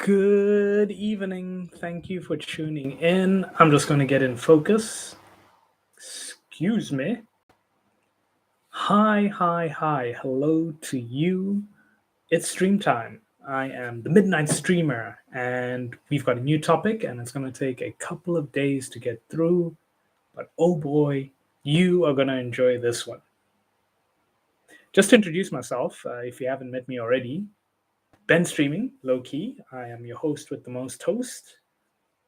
Good evening. Thank you for tuning in. I'm just going to get in focus. Excuse me. Hi, hi, hi. Hello to you. It's stream time. I am the Midnight Streamer, and we've got a new topic, and it's going to take a couple of days to get through. But oh boy, you are going to enjoy this one. Just to introduce myself, if you haven't met me already, Ben Streaming, low key. I am your host with the most host.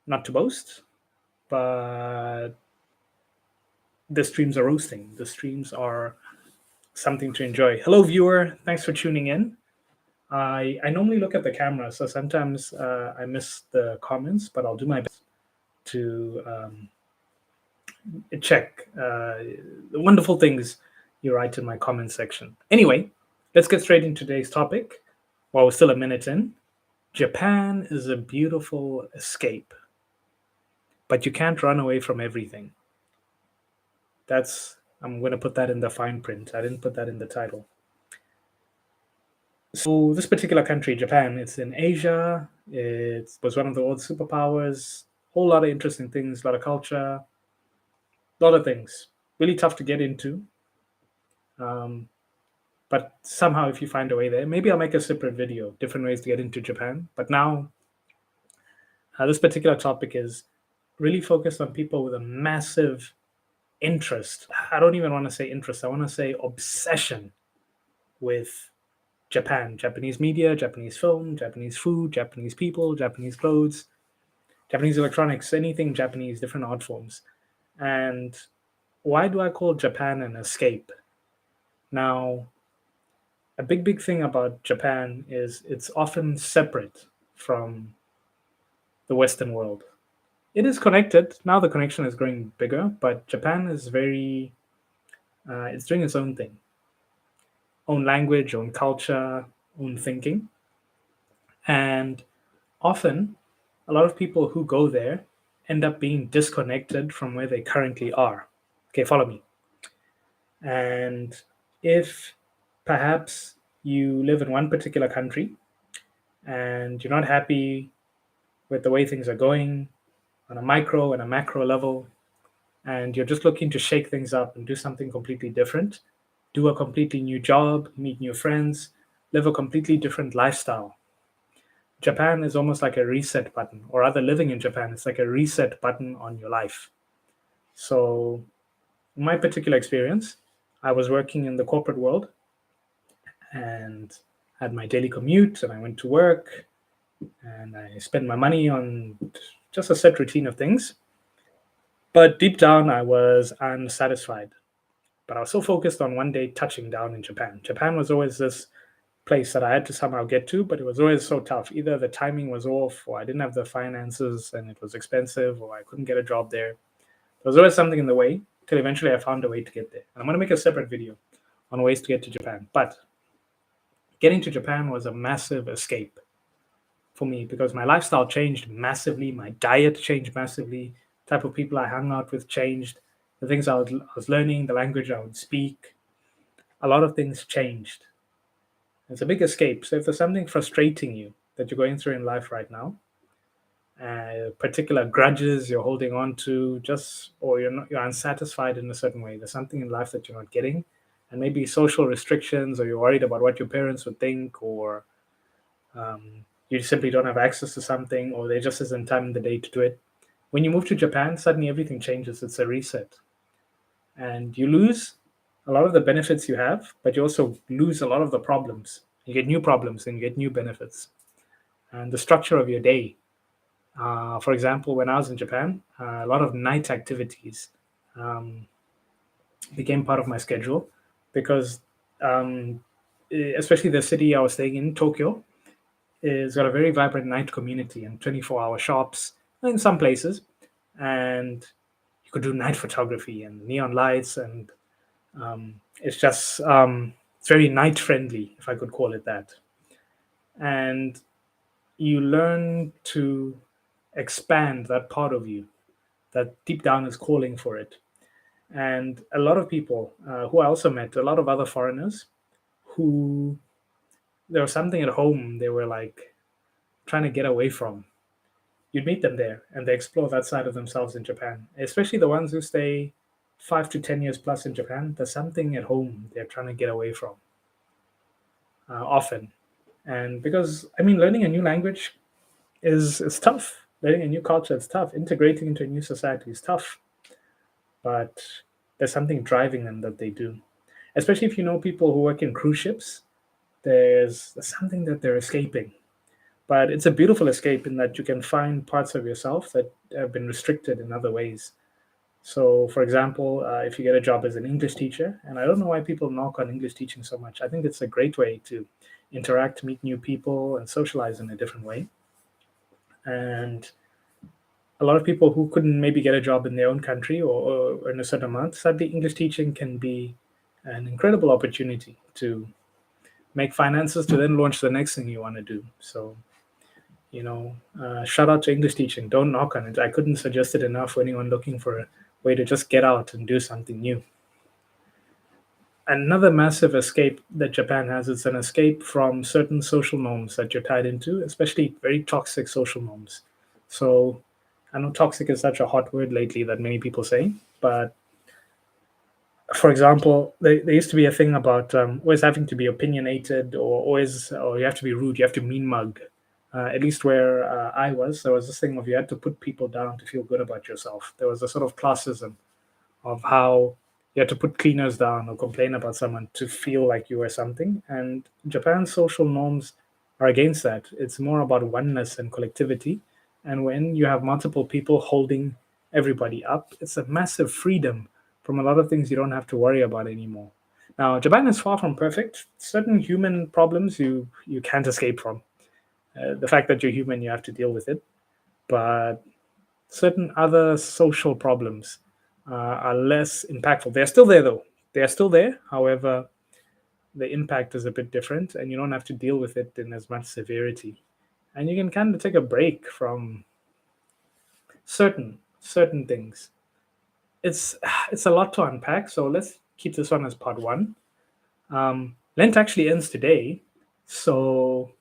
Not to boast, but the streams are roasting. The streams are something to enjoy. Hello, viewer. Thanks for tuning in. I normally look at the camera, so sometimes I miss the comments, but I'll do my best to check the wonderful things you write in my comment section. Anyway, let's get straight into today's topic. While we're still a minute in, Japan is a beautiful escape, but you can't run away from everything. I'm going to put that in the fine print. I didn't put that in the title. So this particular country, Japan, it's in Asia. It was one of the old superpowers. Whole lot of interesting things, a lot of culture, a lot of things. Really tough to get into. But somehow, if you find a way there, maybe I'll make a separate video, different ways to get into Japan. But now, this particular topic is really focused on people with a massive interest. I don't even want to say interest. I want to say obsession with Japan, Japanese media, Japanese film, Japanese food, Japanese people, Japanese clothes, Japanese electronics, anything Japanese, different art forms. And why do I call Japan an escape? Now, a big thing about Japan is it's often separate from the Western world. It is connected. Now the connection is growing bigger, but Japan is it's doing its own thing. Own language, own culture, own thinking. And often, a lot of people who go there end up being disconnected from where they currently are. Okay, follow me. And if perhaps you live in one particular country and you're not happy with the way things are going on a micro and a macro level, and you're just looking to shake things up and do something completely different, do a completely new job, meet new friends, live a completely different lifestyle, Japan is almost like a reset button, or rather, living in Japan is like a reset button on your life. So, in my particular experience, I was working in the corporate world and had my daily commute, and I went to work and I spent my money on just a set routine of things. But deep down, I was unsatisfied. But I was so focused on one day touching down in Japan. Japan was always this place that I had to somehow get to, but it was always so tough. Either the timing was off, or I didn't have the finances and it was expensive, or I couldn't get a job there. There was always something in the way till eventually I found a way to get there. And I'm going to make a separate video on ways to get to Japan. But getting to Japan was a massive escape for me because my lifestyle changed massively, my diet changed massively, the type of people I hung out with changed, the things I was learning, the language I would speak, a lot of things changed. It's a big escape. So if there's something frustrating you that you're going through in life right now, particular grudges you're holding on to, or you're unsatisfied in a certain way, there's something in life that you're not getting, and maybe social restrictions, or you're worried about what your parents would think, or you simply don't have access to something, or there just isn't time in the day to do it. When you move to Japan, suddenly everything changes. It's a reset, and you lose a lot of the benefits you have, but you also lose a lot of the problems. You get new problems and you get new benefits. And the structure of your day. For example, when I was in Japan, a lot of night activities became part of my schedule because, especially the city I was staying in, Tokyo, is got a very vibrant night community and 24-hour shops in some places. And you could do night photography and neon lights, and it's very night friendly, if I could call it that. And you learn to expand that part of you that deep down is calling for it. And a lot of people who I also met, a lot of other foreigners who there was something at home they were like trying to get away from, you'd meet them there and they explore that side of themselves in Japan, especially the ones who stay 5 to 10 years plus in Japan. There's something at home they're trying to get away from often. And because, I mean, learning a new language is tough. Learning a new culture is tough. Integrating into a new society is tough. But there's something driving them that they do. Especially if you know people who work in cruise ships, there's something that they're escaping. But it's a beautiful escape in that you can find parts of yourself that have been restricted in other ways. So, for example, if you get a job as an English teacher, and I don't know why people knock on English teaching so much, I think it's a great way to interact, meet new people, and socialize in a different way. And a lot of people who couldn't maybe get a job in their own country or in a certain amount, sadly, English teaching can be an incredible opportunity to make finances to then launch the next thing you want to do. So, shout out to English teaching. Don't knock on it. I couldn't suggest it enough for anyone looking for a way to just get out and do something new. Another massive escape that Japan has is an escape from certain social norms that you're tied into, especially very toxic social norms. So I know toxic is such a hot word lately that many people say, but for example, there used to be a thing about always having to be opinionated or you have to be rude, you have to mean mug. At least where I was, there was this thing of you had to put people down to feel good about yourself. There was a sort of classism of how you had to put cleaners down or complain about someone to feel like you were something. And Japan's social norms are against that. It's more about oneness and collectivity. And when you have multiple people holding everybody up, it's a massive freedom from a lot of things you don't have to worry about anymore. Now, Japan is far from perfect. Certain human problems you can't escape from. The fact that you're human, you have to deal with it. But certain other social problems are less impactful. They're still there, though. They are still there. However, the impact is a bit different, and you don't have to deal with it in as much severity. And you can kind of take a break from certain things. It's a lot to unpack. So let's keep this one as part one. Lent actually ends today, so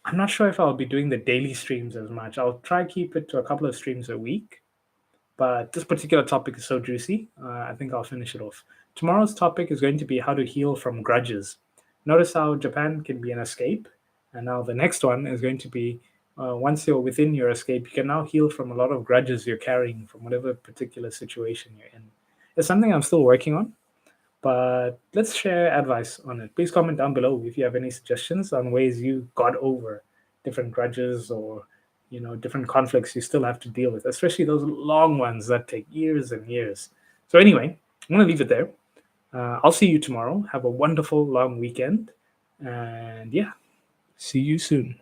I'm not sure if I'll be doing the daily streams as much. I'll try keep it to a couple of streams a week, but this particular topic is so juicy. I think I'll finish it off. Tomorrow's topic is going to be how to heal from grudges. Notice how Japan can be an escape, and now the next one is going to be once you're within your escape, you can now heal from a lot of grudges you're carrying from whatever particular situation you're in. It's something I'm still working on, but let's share advice on it. Please comment down below if you have any suggestions on ways you got over different grudges or different conflicts you still have to deal with, especially those long ones that take years and years. So anyway, I'm going to leave it there. I'll see you tomorrow. Have a wonderful long weekend. And yeah, see you soon.